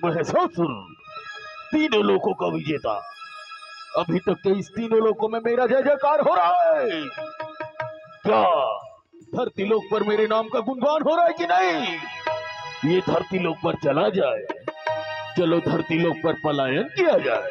महिषासुर, तीनों लोकों का विजेता। अभी तक के इस तीनों लोकों में मेरा जय जयकार हो रहा है। क्या धरती लोक पर मेरे नाम का गुणगान हो रहा है कि नहीं? ये धरती लोक पर चला जाए, चलो धरती लोक पर पलायन किया जाए।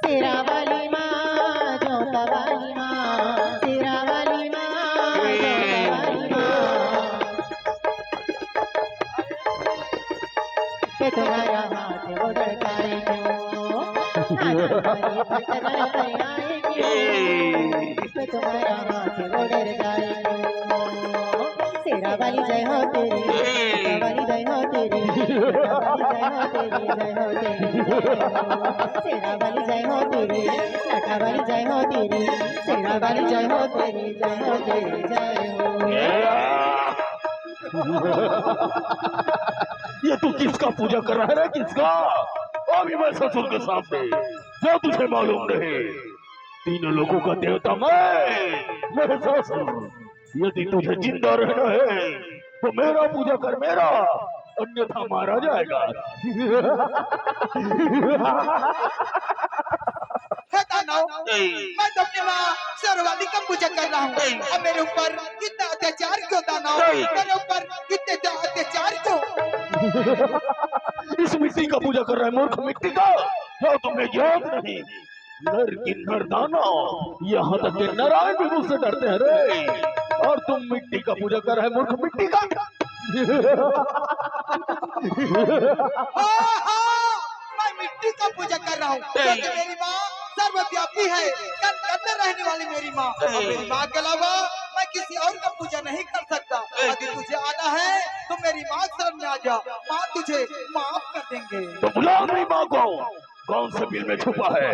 तेरा वाली माँ, जोता वाली माँ, तेरा वाली माँ, जोता वाली माँ। तुम्हारा हाथ वो धड़काए क्यों? हमारी पटना पर आए क्यों? तुम्हारा हाथ वो डर जाए क्यों? तेरा वाली जय हो तेरी, तेरा वाली जय हो तेरी, तेरा वाली जय हो तेरी, जय हो तेरी, तेरा वाली जय हो तेरी, लाठा वाली जय हो तेरी, तेरा वाली जय हो तेरी, जय हो तेरी, जय हो। ये तू किसका पूजा कर रहा है रे? किसका? अभी मैं ससुर के सामने, जो तुझे मालूम नहीं, तीनों लोगों का देवता मैं ससुर। यदि तुझे जिंदा रहना है तो मेरा पूजा कर, मेरा, अन्यथा मारा जाएगा। मैं तो अपने माँ सर्वाधिक का पूजा कर रहा हूँ। अब मेरे ऊपर कितना अत्याचार क्यों दानव? मेरे ऊपर कितने अत्याचार क्यों? इस मिट्टी का पूजा कर रहा है मूर्ख, मिट्टी का। क्या तुम्हें याद नहीं? नर किन्नर दानव, यहाँ तक के नारायण भी मुझसे डरते हैं रे। और तुम मिट्टी का पूजा कर रहा है मूर्ख, मिट्टी का। मैं मिट्टी का पूजा कर रहा हूँ क्योंकि मेरी माँ सर्वव्यापी है। कन रहने वाली मेरी माँ, मेरी माँ के अलावा मैं किसी और का पूजा नहीं कर सकता। यदि तुझे आना है तो मेरी माँ शरण में आ जा, माँ तुझे माफ कर देंगे। तो बुला मेरी माँ को, कौन से बिल में छुपा है।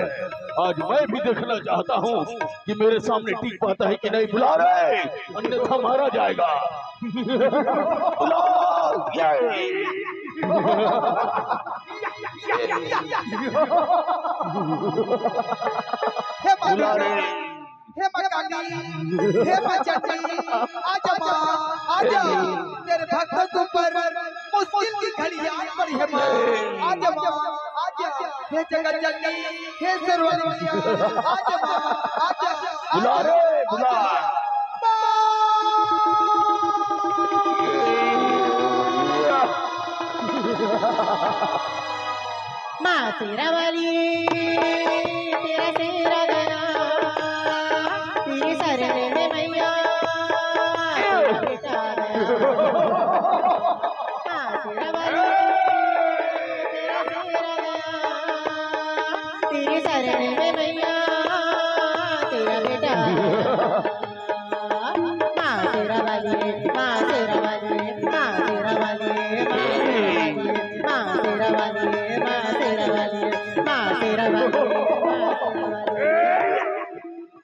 आज मैं भी देखना चाहता हूँ कि मेरे सामने टिक पाता है कि नहीं। बुला रहे, अन्यथा मारा जाएगा। बुला, बुला रहे। हे माँ काली, हे माँ चंडी, आजा माँ, आजा। तेरे भक्तों के ऊपर मुश्किल की घड़ी आ पड़ी है माँ। आजा माँ, आजा। हे जगत जननी, हे सर्ववाली मैया, आजा माँ, आजा। बुला रे, बुला। माँ तेरा वाली, तेरा सेरा गया, तेरे शरण में मैया, तेरा बेटा गया। माँ तेरा वाली, तेरा सेरा गया, तेरे शरण में मैया, तेरा बेटा गया। माँ तेरा वाली, माँ तेरा वाली, माँ तेरा वाली, माँ तेरा वाली, माँ तेरा वाली, माँ तेरा वाली,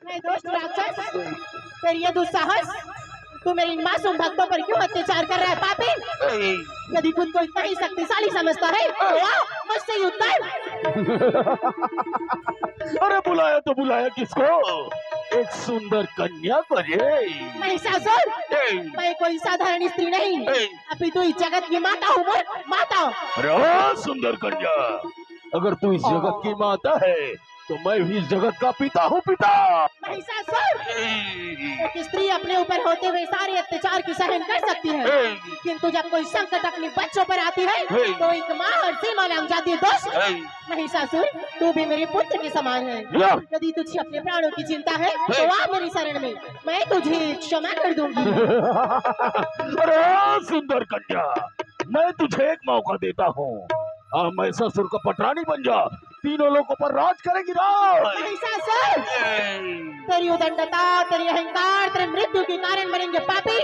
मैं दोस्त राक्षस, तेरी ये दुस्साहस, तू मेरी मासूम भक्तों पर क्यों अत्याचार कर रहा है पापी? यदि खुद को इतना ही शक्तिशाली समझता है तो आओ मुझसे युद्ध कर। अरे बुलाया तो बुलाया किसको? एक सुंदर कन्या को रे। महिषासुर, मैं कोई साधारण स्त्री नहीं, अभी तू इस जगत की माता हूँ, माता। अरे सुंदर कन्या, अगर तू इस जगत की माता है तो मैं भी इस जगत का पिता हूँ, पिता। महिषासुर, एक स्त्री अपने ऊपर होते हुए सारे अत्याचार की सहन कर सकती है, किंतु जब कोई संकट अपने बच्चों पर आती है तो एक माँ हर सीमा लंघ जाती है। दोस्त महिषासुर, तू भी मेरे पुत्र के समान है। यदि तुझे अपने प्राणों की चिंता है तो आ मेरी शरण में, मैं तुझे क्षमा कर दूंगी। अरे सुंदर कन्या, मैं तुझे एक मौका देता हूँ। महिषासुर का पटरानी बन जा, तीनों लोगों पर राज करेगी राज। महिषासुर, तेरी उदंडता, तेरी अहंकार, तेरे मृत्यु के कारण बनेंगे पापी।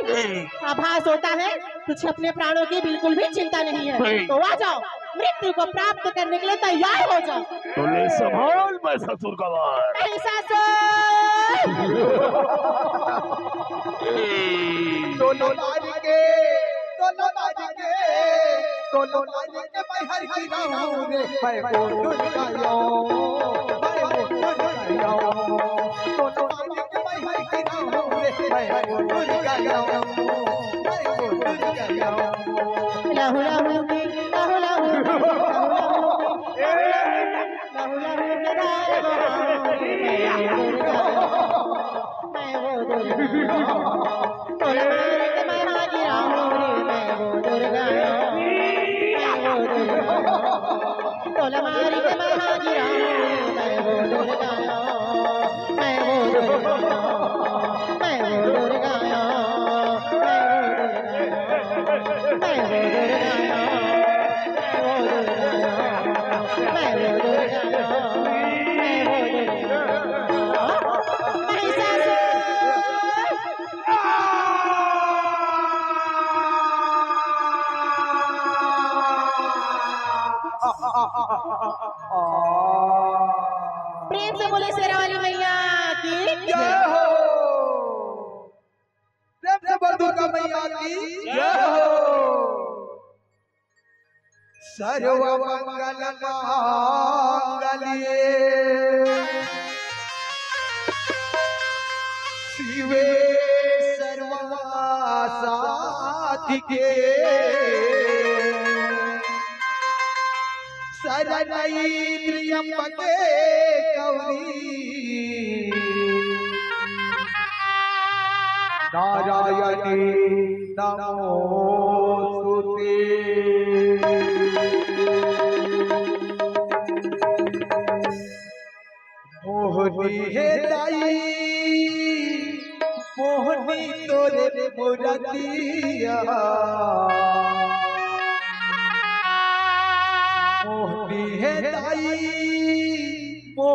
आभास होता है तुझे अपने प्राणों की बिल्कुल भी चिंता नहीं है, तो आ जाओ, मृत्यु को प्राप्त करने के लिए तैयार हो जाओ। तो ले संभाल मैं ससुर का वार। नहीं ससुर। दोनों मार के मैं हर की रहूं रे, मैं वो दुर्गायो, मैं वो दुर्गायो। दोनों मार के मैं हर की रहूं रे, मैं वो दुर्गायो, मैं वो दुर्गायो। लहू लहू की, लहू लहू की, लहू लहू के राय मैं वो दुर्गा, तोला मार के मैं हाजिरा हूँ रे, मैं वो दुर्गा, मैं वो दुर्गा, तोला मार के मैं हाजिरा हूँ रे, मैं वो दुर्गा, मैं वो दुर्गा, मैं वो दुर्गा, मैं वो दुर्गा, मैं वो दुर्गा, मैं वो दुर्गा, महिषासुर। प्रेम से बोले शेरा वाली मैया की जय हो, प्रेम से बोल दुर्गा मैया की जय हो। सर्व मंगल मांगल्ये शिवे सर्वासाधिके शरण्यै त्र्यंबके गौरी नारायणी नमोस्तुते। मोहनी है दाई, मोहनी तोरे मुरतिया, मोहनी है दाई,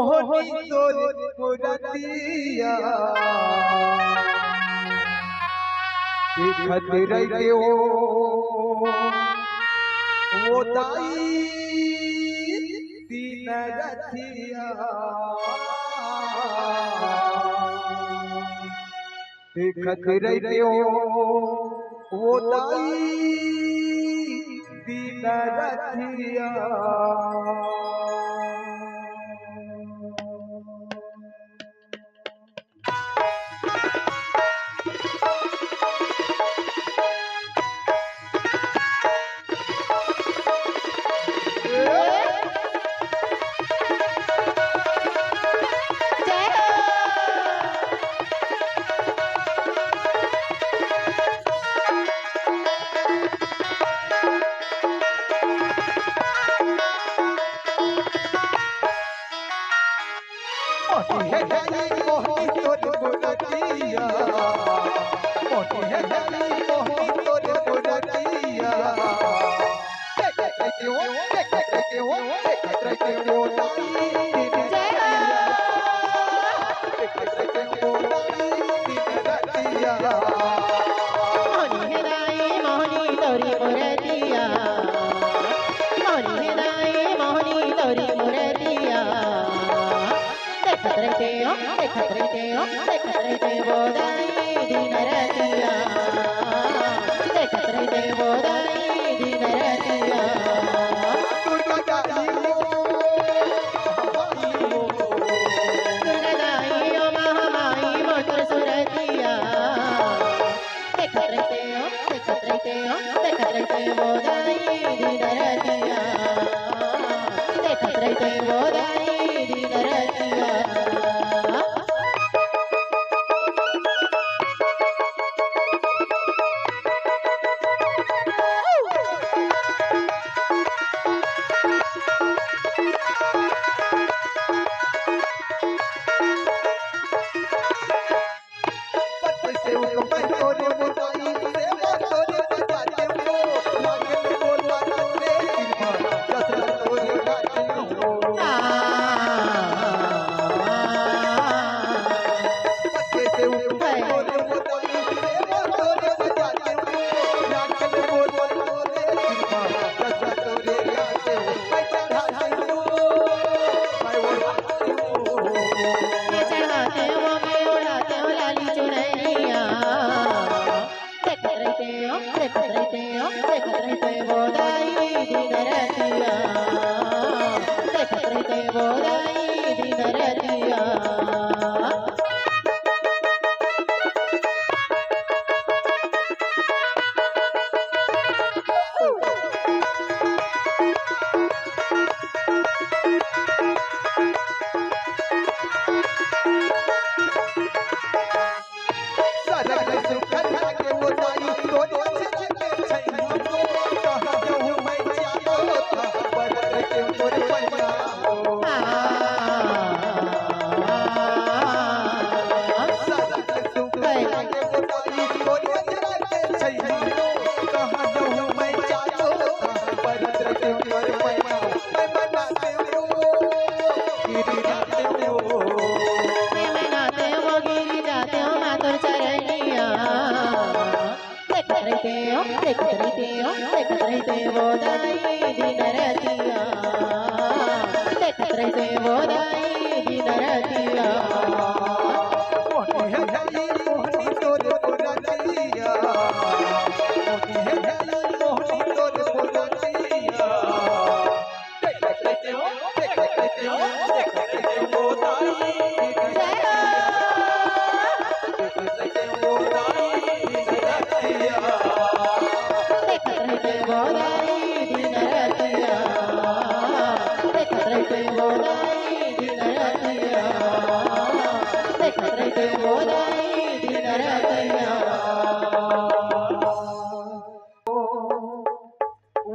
मोहनी तोरे मुरतिया। देखत रहियो वो दाई दीन रथिया, देखत रहियो वो दाई दीन रथिया।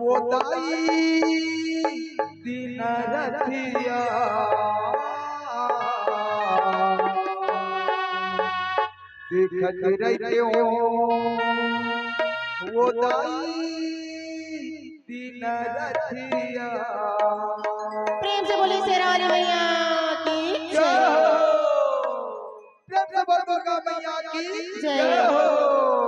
वो दाई दिन रथिया देखत रहते हो वो दाई दिन रथिया प्रेम से बोली शेरा वाली मैया की जय जय। हो। प्रेम से बोल दुर्गा मैया की जय जय हो। हो।